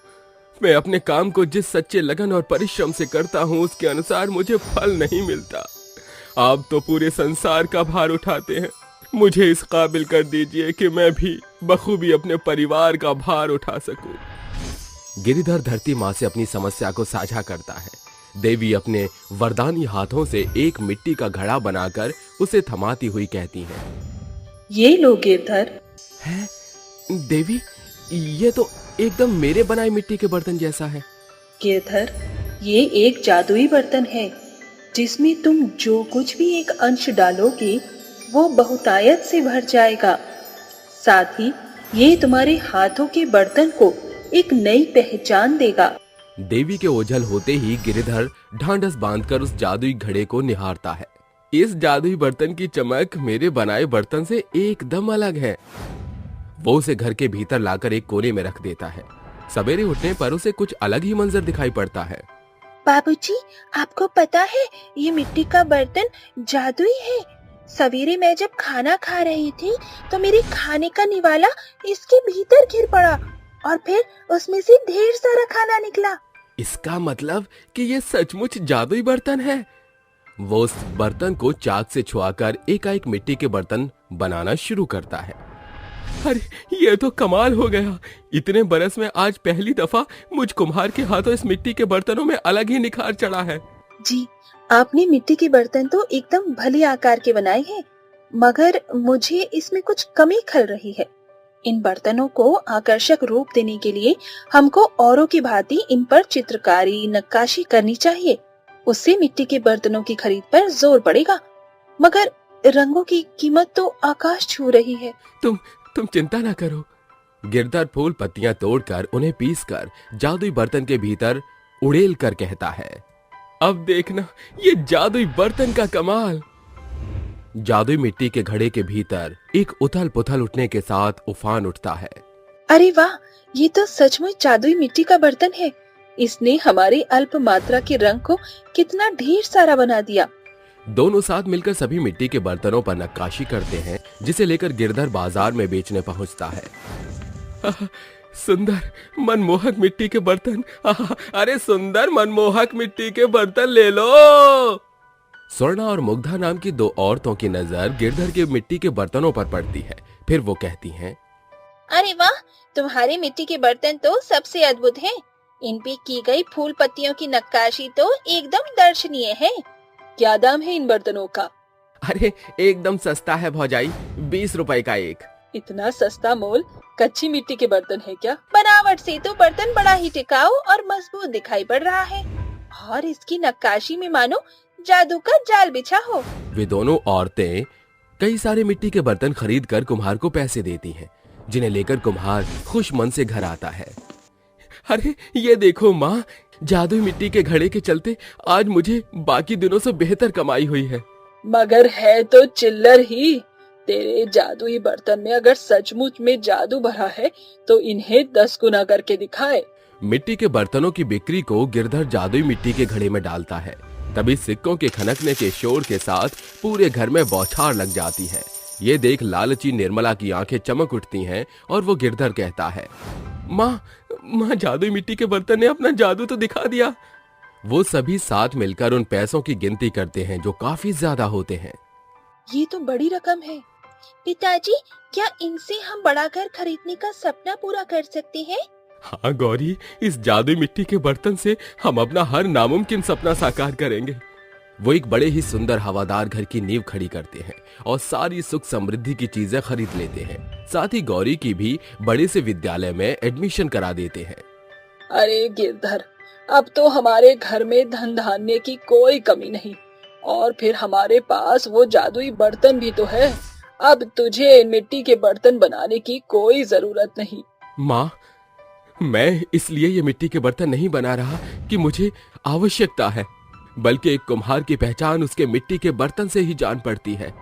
मैं अपने काम को जिस सच्चे लगन और परिश्रम से करता हूँ, उसके अनुसार मुझे फल नहीं मिलता। आप तो पूरे संसार का भार उठाते हैं। मुझे इस काबिल कर दीजिए कि मैं भी बखूबी अपने परिवार का भार उठा सकूं। गिरिधर धरती माँ से अपनी समस्या को साझा करता है। देवी अपने वरदानी हाथों से एक मिट्टी का घड़ा बनाकर उसे थमाती हुई कहती हैं, ये लो गिरधर। है देवी, ये तो एकदम मेरे बनाए मिट्टी के बर्तन जैसा है। गिरधर, ये एक जादुई बर्तन है जिसमें तुम जो कुछ भी एक अंश डालोगे वो बहुतायत से भर जाएगा। साथ ही ये तुम्हारे हाथों के बर्तन को एक नई पहचान देगा। देवी के ओझल होते ही गिरिधर ढांढस बांधकर उस जादुई घड़े को निहारता है। इस जादुई बर्तन की चमक मेरे बनाए बर्तन से एकदम अलग है। वो उसे घर के भीतर लाकर एक कोने में रख देता है। सवेरे उठने पर उसे कुछ अलग ही मंजर दिखाई पड़ता है। बाबूजी, आपको पता है ये मिट्टी का बर्तन जादुई है। सवेरे मैं जब खाना खा रही थी तो मेरे खाने का निवाला इसके भीतर गिर पड़ा और फिर उसमें से ढेर सारा खाना निकला। इसका मतलब कि ये सचमुच जादुई बर्तन है। वो उस बर्तन को चाक से छुआकर एकाएक मिट्टी के बर्तन बनाना शुरू करता है। अरे ये तो कमाल हो गया। इतने बरस में आज पहली दफा मुझ कुम्हार के हाथों इस मिट्टी के बर्तनों में अलग ही निखार चढ़ा है। जी, आपने मिट्टी के बर्तन तो एकदम भले आकार के बनाए हैं, मगर मुझे इसमें कुछ कमी खल रही है। इन बर्तनों को आकर्षक रूप देने के लिए हमको औरों की भांति इन पर चित्रकारी नक्काशी करनी चाहिए। उससे मिट्टी के बर्तनों की खरीद पर जोर पड़ेगा, मगर रंगों की कीमत तो आकाश छू रही है। तुम चिंता ना करो। गिरधर फूल पत्तियां तोड़कर उन्हें पीसकर जादुई बर्तन के भीतर उड़ेल कर कहता है, अब देखना ये जादुई बर्तन का कमाल। जादुई मिट्टी के घड़े के भीतर एक उथल पुथल उठने के साथ उफान उठता है। अरे वाह, ये तो सचमुच जादुई मिट्टी का बर्तन है। इसने हमारी अल्प मात्रा के रंग को कितना ढेर सारा बना दिया। दोनों साथ मिलकर सभी मिट्टी के बर्तनों पर नक्काशी करते हैं, जिसे लेकर गिरधर बाजार में बेचने पहुंचता है। सुंदर मनमोहक मिट्टी के बर्तन, अरे सुंदर मनमोहक मिट्टी के बर्तन ले लो। स्वर्णा और मुग्धा नाम की दो औरतों की नजर गिरधर के मिट्टी के बर्तनों पर पड़ती है। फिर वो कहती हैं, अरे वाह, तुम्हारे मिट्टी के बर्तन तो सबसे अद्भुत हैं। इन पे की गई फूल पत्तियों की नक्काशी तो एकदम दर्शनीय है। क्या दाम है इन बर्तनों का? अरे एकदम सस्ता है भौजाई, 20 रुपए का एक। इतना सस्ता मोल? कच्ची मिट्टी के बर्तन है क्या? बनावट से तो बर्तन बड़ा ही टिकाऊ और मजबूत दिखाई पड़ रहा है, और इसकी नक्काशी में मानो जादू का जाल बिछा हो। वे दोनों औरतें कई सारे मिट्टी के बर्तन खरीद कर कुम्हार को पैसे देती हैं, जिन्हें लेकर कुम्हार खुश मन से घर आता है। अरे ये देखो माँ, जादुई मिट्टी के घड़े के चलते आज मुझे बाकी दिनों से बेहतर कमाई हुई है। मगर है तो चिल्लर ही। तेरे जादुई बर्तन में अगर सचमुच में जादू भरा है तो इन्हें 10 गुना करके दिखाए। मिट्टी के बर्तनों की बिक्री को गिरधर जादुई मिट्टी के घड़े में डालता है। तभी सिक्कों के खनकने के शोर के साथ पूरे घर में बौछार लग जाती है। ये देख लालची निर्मला की आंखें चमक उठती हैं और वो गिरधर कहता है, माँ, जादुई मिट्टी के बर्तन ने अपना जादू तो दिखा दिया। वो सभी साथ मिलकर उन पैसों की गिनती करते हैं, जो काफी ज्यादा होते हैं। ये तो बड़ी रकम है। पिताजी, क्या इनसे हम बड़ा घर खरीदने का सपना पूरा कर सकते हैं? हाँ गौरी, इस जादुई मिट्टी के बर्तन से हम अपना हर नामुमकिन सपना साकार करेंगे। वो एक बड़े ही सुंदर हवादार घर की नींव खड़ी करते हैं और सारी सुख समृद्धि की चीजें खरीद लेते हैं। साथ ही गौरी की भी बड़े से विद्यालय में एडमिशन करा देते हैं। अरे गिरधर, अब तो हमारे घर में धन धान्य की कोई कमी नहीं, और फिर हमारे पास वो जादुई बर्तन भी तो है। अब तुझे मिट्टी के बर्तन बनाने की कोई जरूरत नहीं। माँ, मैं इसलिए ये मिट्टी के बर्तन नहीं बना रहा कि मुझे आवश्यकता है, बल्कि एक कुम्हार की पहचान उसके मिट्टी के बर्तन से ही जान पड़ती है।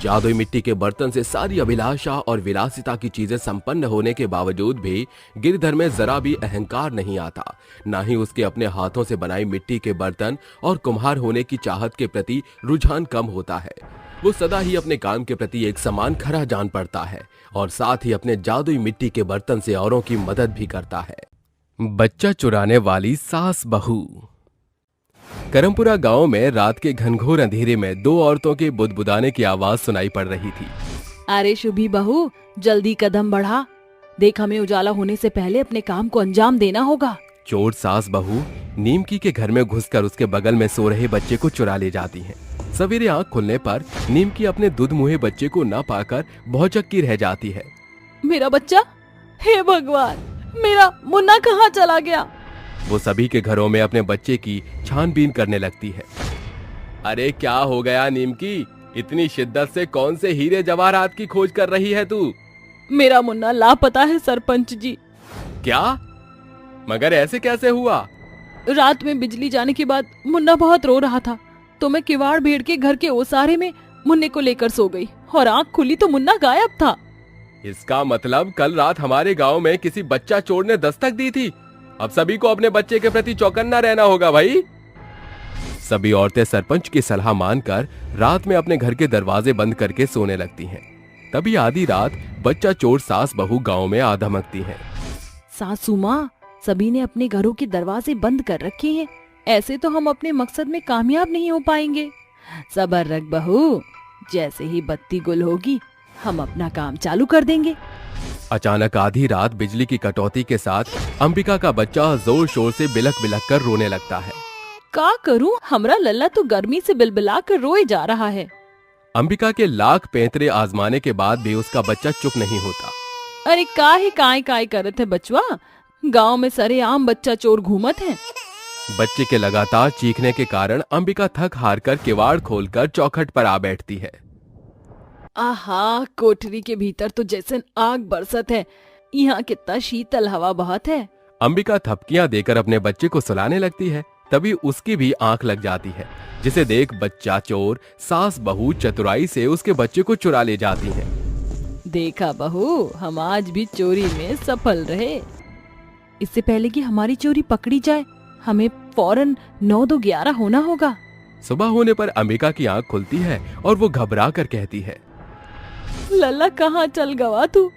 जादुई मिट्टी के बर्तन से सारी अभिलाषा और विलासिता की चीजें संपन्न होने के बावजूद भी गिरधर में जरा भी अहंकार नहीं आता। ना ही उसके अपने हाथों से बनाई मिट्टी के बर्तन और कुम्हार होने की चाहत के प्रति रुझान कम होता है। वो सदा ही अपने काम के प्रति एक समान खरा जान पड़ता है और साथ ही अपने जादुई मिट्टी के बर्तन से औरों की मदद भी करता है। बच्चा चुराने वाली सास बहू। करमपुरा गांव में रात के घनघोर अंधेरे में दो औरतों के बुदबुदाने की आवाज सुनाई पड़ रही थी। अरे शुभी बहू, जल्दी कदम बढ़ा, देख हमें उजाला होने से पहले अपने काम को अंजाम देना होगा। चोर सास बहू नीमकी के घर में घुसकर उसके बगल में सो रहे बच्चे को चुरा ले जाती हैं। सवेरे आंख खुलने पर नीमकी अपने दूध मुहे बच्चे को न पाकर भौचक्की रह जाती है। मेरा बच्चा, हे भगवान, मेरा मुन्ना कहाँ चला गया? वो सभी के घरों में अपने बच्चे की छानबीन करने लगती है। अरे क्या हो गया नीमकी, इतनी शिद्दत से कौन से हीरे जवाहरात की खोज कर रही है तू? मेरा मुन्ना लापता है सरपंच जी। क्या? मगर ऐसे कैसे हुआ? रात में बिजली जाने के बाद मुन्ना बहुत रो रहा था, तो मैं किवाड़ भेड़ के घर के ओसारे में मुन्ने को लेकर सो गई और आंख खुली तो मुन्ना गायब था। इसका मतलब कल रात हमारे गांव में किसी बच्चा चोर ने दस्तक दी थी। अब सभी को अपने बच्चे के प्रति चौकन्ना रहना होगा भाई। सभी औरतें सरपंच की सलाह मानकर रात में अपने घर के दरवाजे बंद करके सोने लगती हैं। तभी आधी रात बच्चा चोर सास बहू गांव में आ धमकती हैं। सासू माँ, सभी ने अपने घरों के दरवाजे बंद कर रखे हैं, ऐसे तो हम अपने मकसद में कामयाब नहीं हो पाएंगे। सबर रख बहू, जैसे ही बत्ती गुल होगी हम अपना काम चालू कर देंगे। अचानक आधी रात बिजली की कटौती के साथ अंबिका का बच्चा जोर शोर से बिलक बिलक कर रोने लगता है। का करूं, हमरा लल्ला तो गर्मी से बिलबिला कर रोए जा रहा है। अंबिका के लाख पैंतरे आजमाने के बाद भी उसका बच्चा चुप नहीं होता। अरे काहे काय काय करत है बचवा, गांव में सरेआम बच्चा चोर घूमत है। बच्चे के लगातार चीखने के कारण अंबिका थक हार कर किवाड़ खोलकर चौखट पर आ बैठती है। आहा, कोठरी के भीतर तो जैसे आग बरसत है, यहाँ कितना शीतल हवा बहत है। अंबिका थपकियां देकर अपने बच्चे को सुलाने लगती है। तभी उसकी भी आंख लग जाती है, जिसे देख बच्चा चोर सास बहू चतुराई से उसके बच्चे को चुरा ले जाती हैं। देखा बहू, हम आज भी चोरी में सफल रहे। इससे पहले कि हमारी चोरी पकड़ी जाए, हमें फौरन 9-2-11 होना होगा। सुबह होने पर अंबिका की आंख खुलती है और वो घबरा कर कहती है, लल्ला कहाँ चल गवा तू?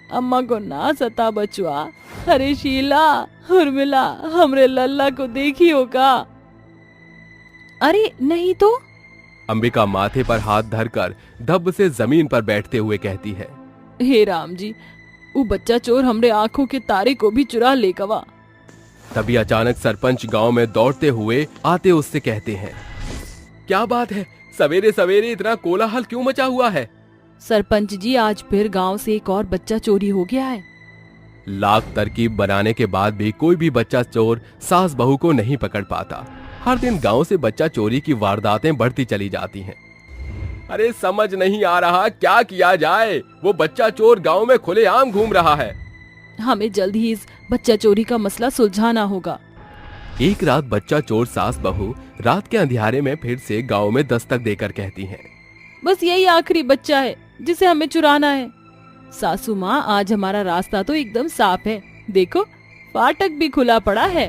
अम्मा को ना सता बचवा। अरे शीला, उर्मिला, हमरे लल्ला को देखी होगा। अरे नहीं तो। अंबिका माथे पर हाथ धरकर धब से जमीन पर बैठते हुए कहती है, हे राम जी, वो बच्चा चोर हमरे आंखों के तारे को भी चुरा ले गवा। तभी अचानक सरपंच गांव में दौड़ते हुए आते उससे कहते हैं, क्या बात है, सवेरे सवेरे इतना कोलाहल क्यों मचा हुआ है? सरपंच जी, आज फिर गांव से एक और बच्चा चोरी हो गया है। लाख तरकीब बनाने के बाद भी कोई भी बच्चा चोर सास बहू को नहीं पकड़ पाता। हर दिन गांव से बच्चा चोरी की वारदातें बढ़ती चली जाती हैं। अरे समझ नहीं आ रहा क्या किया जाए, वो बच्चा चोर गांव में खुलेआम घूम रहा है। हमें जल्द ही इस बच्चा चोरी का मसला सुलझाना होगा। एक रात बच्चा चोर सास बहू रात के अंधियारे में फिर से गांव में दस्तक देकर कहती हैं, बस यही आखिरी बच्चा है जिसे हमें चुराना है। सासू माँ, आज हमारा रास्ता तो एकदम साफ है, देखो फाटक भी खुला पड़ा है।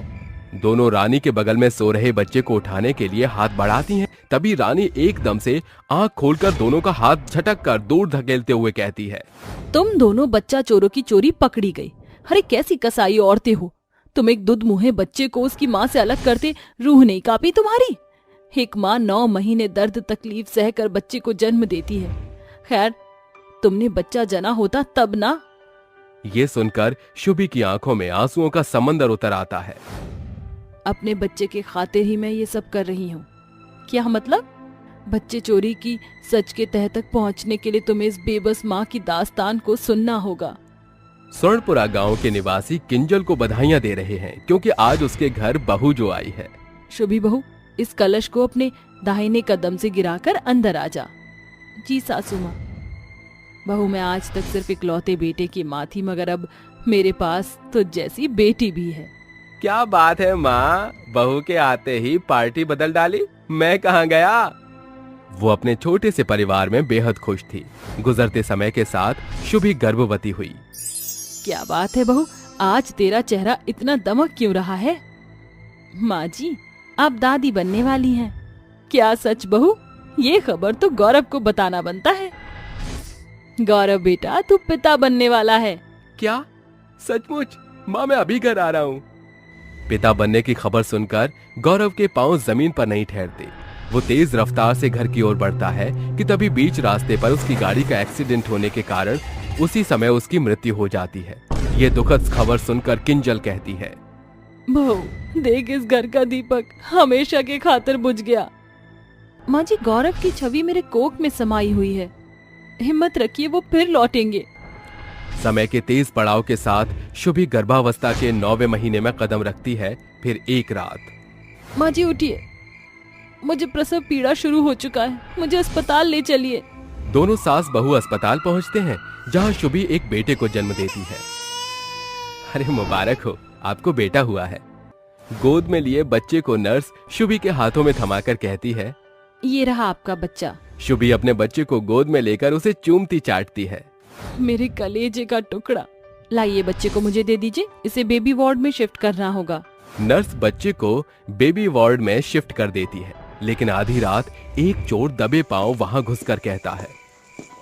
दोनों रानी के बगल में सो रहे बच्चे को उठाने के लिए हाथ बढ़ाती हैं। तभी रानी एकदम से आंख खोलकर दोनों का हाथ झटक कर दूर धकेलते हुए कहती है, तुम दोनों बच्चा चोरों की चोरी पकड़ी गई। अरे कैसी कसाई औरतें हो तुम, एक दुध मुहे बच्चे को उसकी माँ से अलग करते रूह नहीं कांपी तुम्हारी? एक माँ 9 महीने दर्द तकलीफ सहकर बच्चे को जन्म देती है। खैर, तुमने बच्चा जना होता तब ना। ये सुनकर शुभी की आंखों में आंसुओं का समंदर उतर आता है। अपने बच्चे के खातिर ही मैं ये सब कर रही हूँ। क्या मतलब? बच्चे चोरी की सच के तह तक पहुँचने के लिए तुम्हें इस बेबस माँ की दास्तान को सुनना होगा। स्वर्णपुरा गांव के निवासी किंजल को बधाइयां दे रहे हैं क्योंकि आज उसके घर बहू जो आई है। शुभी बहू, इस कलश को अपने दाहिने कदम से गिराकर अंदर आ जा। जी सासू माँ। बहू, मैं आज तक सिर्फ इकलौते बेटे की माँ थी, मगर अब मेरे पास तो जैसी बेटी भी है। क्या बात है माँ, बहू के आते ही पार्टी बदल डाली। मैं कहाँ गया? वो अपने छोटे से परिवार में बेहद खुश थी। गुजरते समय के साथ शुभी गर्भवती हुई। क्या बात है बहू, आज तेरा चेहरा इतना दमक क्यों रहा है? माँ जी, आप दादी बनने वाली हैं। क्या सच बहू? ये खबर तो गौरव को बताना बनता है। गौरव बेटा, तू पिता बनने वाला है। क्या सचमुच? माँ, मैं अभी घर आ रहा हूँ। पिता बनने की खबर सुनकर गौरव के पांव जमीन पर नहीं ठहरते। वो तेज रफ्तार से घर की ओर बढ़ता है कि तभी बीच रास्ते पर उसकी गाड़ी का एक्सीडेंट होने के कारण उसी समय उसकी मृत्यु हो जाती है। ये दुखद खबर सुनकर किंजल कहती है, बहू देख, इस घर का दीपक हमेशा के खातिर बुझ गया। माँ जी, गौरव की छवि मेरे कोख में समाई हुई है। हिम्मत रखिए, वो फिर लौटेंगे। समय के तेज पड़ाव के साथ शुभी गर्भावस्था के 9वें महीने में कदम रखती है। फिर एक रात, माँ जी उठिए, मुझे प्रसव पीड़ा शुरू हो चुका है, मुझे अस्पताल ले चलिए। दोनों सास बहू अस्पताल पहुंचते हैं, जहां शुभी एक बेटे को जन्म देती है। अरे मुबारक हो, आपको बेटा हुआ है। गोद में लिए बच्चे को नर्स शुभी के हाथों में थमाकर कहती है, ये रहा आपका बच्चा। शुभी अपने बच्चे को गोद में लेकर उसे चूमती चाटती है। मेरे कलेजे का टुकड़ा, लाइए बच्चे को मुझे दे दीजिए, इसे बेबी वार्ड में शिफ्ट करना होगा। नर्स बच्चे को बेबी वार्ड में शिफ्ट कर देती है, लेकिन आधी रात एक चोर दबे पांव वहां घुसकर कहता है,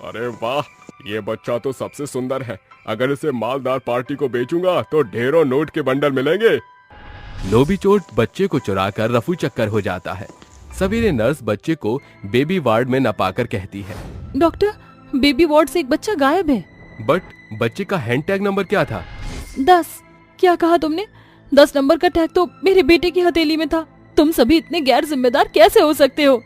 अरे वाह, ये बच्चा तो सबसे सुंदर है। अगर इसे मालदार पार्टी को बेचूंगा तो ढेरों नोट के बंडल मिलेंगे। लोभी चोर बच्चे को चुराकर रफू चक्कर हो जाता है। सवेरे नर्स बच्चे को बेबी वार्ड में न पाकर कहती है, डॉक्टर, बेबी वार्ड से एक बच्चा गायब है। बट बच्चे का हैंड टैग नंबर क्या था? 10। क्या कहा तुमने? 10 नंबर का टैग तो मेरे बेटे की हथेली में था। तुम सभी इतने गैर जिम्मेदार कैसे हो सकते हो?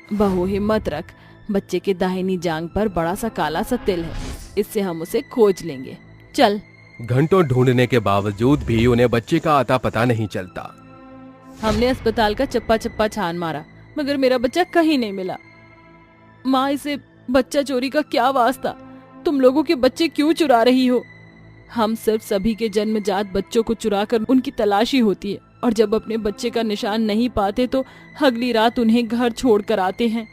बहू हिम्मत रख, बच्चे के दाहिनी जांघ पर बड़ा सा काला सा तिल है, इससे हम उसे खोज लेंगे। चल। घंटों ढूंढने के बावजूद भी उन्हें बच्चे का आता पता नहीं चलता। हमने अस्पताल का चप्पा चप्पा छान मारा, मगर मेरा बच्चा कहीं नहीं मिला। माँ, इसे बच्चा चोरी का क्या वास्ता? तुम लोगों के बच्चे क्यों चुरा रही हो? हम सिर्फ सभी के जन्मजात बच्चों को चुरा कर उनकी तलाशी होती है, और जब अपने बच्चे का निशान नहीं पाते तो अगली रात उन्हें घर छोड़ कर आते हैं।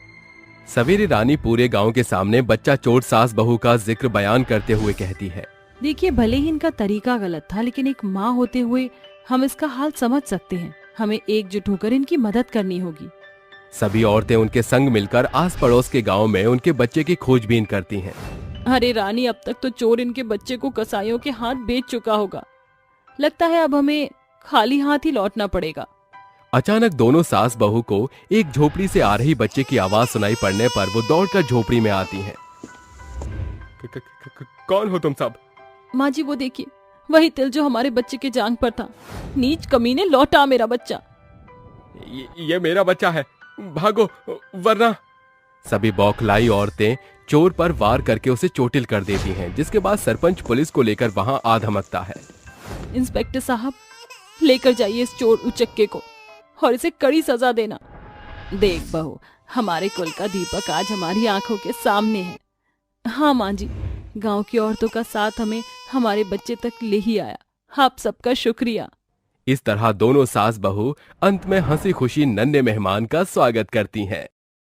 सवेरे रानी पूरे गांव के सामने बच्चा चोर सास बहू का जिक्र बयान करते हुए कहती है। देखिए, भले ही इनका तरीका गलत था, लेकिन एक माँ होते हुए हम इसका हाल समझ सकते हैं। हमें एकजुट होकर इनकी मदद करनी होगी। सभी औरतें उनके संग मिलकर आस पड़ोस के गांव में उनके बच्चे की खोजबीन करती हैं। अरे रानी, अब तक तो चोर इनके बच्चे को कसाईयों के हाथ बेच चुका होगा। लगता है अब हमें खाली हाथ ही लौटना पड़ेगा। अचानक दोनों सास बहू को एक झोपड़ी से आ रही बच्चे की आवाज सुनाई पड़ने पर वो दौड़कर झोपड़ी में आती हैं। कौन हो तुम सब? माँ जी, वो देखिए, वही तिल जो हमारे बच्चे के जांग पर था। नीच कमीने, लौटा मेरा बच्चा। ये मेरा बच्चा है, भागो वरना। सभी बौखलाई औरतें चोर पर वार करके उसे चोटिल कर देती हैं, जिसके बाद सरपंच पुलिस को लेकर वहां आ धमकता है। इंस्पेक्टर साहब, लेकर जाइए इस चोर उचक्के को और इसे कड़ी सजा देना। देख बहू, हमारे कुल का दीपक आज हमारी आंखों के सामने है। हाँ माँ जी, गांव की औरतों का साथ हमें हमारे बच्चे तक ले ही आया। आप सबका शुक्रिया। इस तरह दोनों सास बहू अंत में हंसी खुशी नन्हे मेहमान का स्वागत करती हैं।